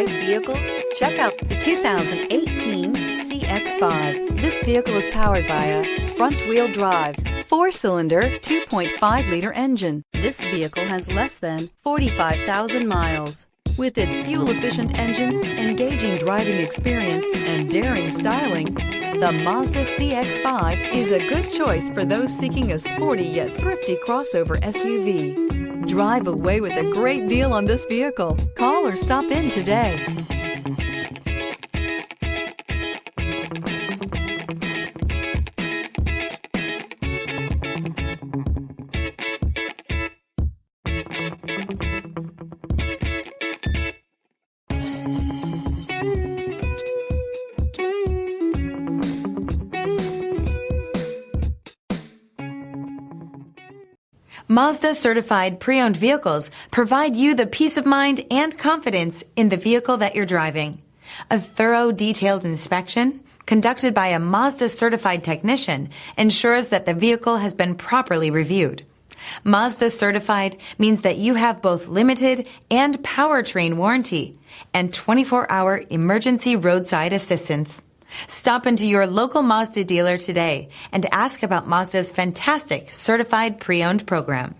right vehicle? Check out the 2018 CX-5. This vehicle is powered by a front-wheel drive, 4-cylinder, 2.5-liter engine. This vehicle has less than 45,000 miles. With its fuel-efficient engine, engaging driving experience, and daring styling, the Mazda CX-5 is a good choice for those seeking a sporty yet thrifty crossover SUV. Drive away with a great deal on this vehicle. Call or stop in today. Mazda certified pre-owned vehicles provide you the peace of mind and confidence in the vehicle that you're driving. A thorough, detailed inspection conducted by a Mazda certified technician ensures that the vehicle has been properly reviewed. Mazda certified means that you have both limited and powertrain warranty and 24-hour emergency roadside assistance. Stop into your local Mazda dealer today and ask about Mazda's fantastic certified pre-owned program.